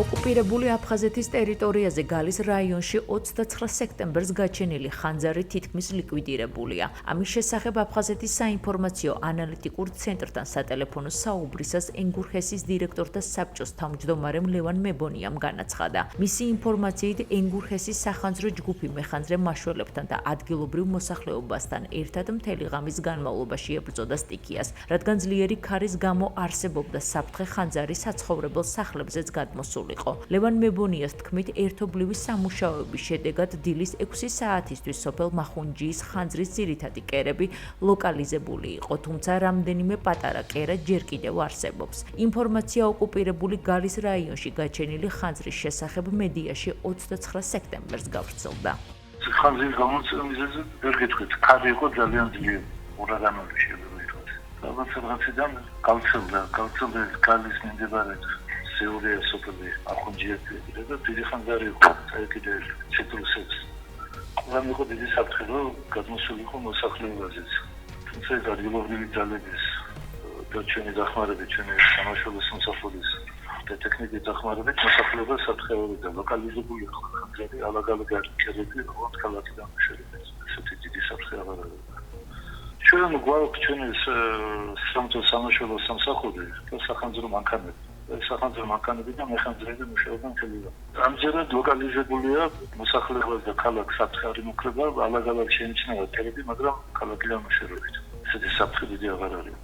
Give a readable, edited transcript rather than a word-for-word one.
ოკუპირებული აფხაზეთის ტერიტორიაზე გალის რაიონში 29 სექტემბერს გაჩენილი ხანძარი თითქმის ლიკვიდირებულია. ამის შესახებ აფხაზეთის საინფორმაციო ანალიტიკურ ცენტრთან სატელეფონო საუბრისას ენგურჰესის დირექტორთა საბჭოს თავმჯდომარემ ლევან მებონიამ განაცხადა. მისი ინფორმაციით ენგურჰესის სახანძრო ჯგუფი მეხანძრე მაშველებთან და ადგილობრივ მოსახლეობასთან ერთად მთელი ღამის განმავლობაში ებრძოდა სტიქიას, რადგან ძლიერი ქარის გამო არსებობდა საფრთხე ხანძარი საცხოვრებელ სახლებზეც გადმოსულიყო. ლევან მებონიას თქმით, ერთობლივი სამუშაოების შედეგად დილის 6 საათისთვის სოფელ მახუნჯიის ხანძრის ძირითადი კერები ლოკალიზებული იყო, თუმცა რამდენიმე პატარა კერა ჯერ კიდევ არსებობს. ინფორმაცია ოკუპირებული გალის რაიონში გაჩენილი ხანძრის შესახებ მედიაში 29 სექტემბერს გავრცელდა. ხანძრის გამოცემა მიზეზი ვერ გეტყვით, ქარი იყო ძალიან ძლიერი, ურაგანული შეგვიძლია. ალბათ რაღაციდან გავცელდა გალის მიმდებარე ზეურია სოფელი ახუნჯიეთი და დიდი ხანძარი იყო საერთოდ ცეტრუსებს. ყველამ იყო დიდი საფრთხე, რომ გადმოსულიყო მოსახლეობაზეც. თუმცა ადგილობრივი ძალების და ჩვენი დახმარებით, ჩვენი სამაშველო სამსახურის და ტექნიკის დახმარებით მოსახლეობა საფრთხეებდა ლოკალიზებული იყო ხანძარი, ალაგ-ალაგ კერები, როგორც ქალაქიდან შეერეთ. ესეთი დიდი საფრთხე აღარ არის. ჩვენ გვაქვს ჩვენი სამაშველო სამსახური და სახანძრო მანქანები. სახანძრო მანქანები და მეხანძრეები მუშაობენ ხელიდან. ამჯერად ლოკალიზებულია მოსახლეობას და ქალაქს საფრთხე არ იმუქრება, ალაგ-ალაგ შეიმჩნევა კერები, მაგრამ ქალაქიდან მუშაობენ. ესეთი საფრთხე დიდი აღარ არის.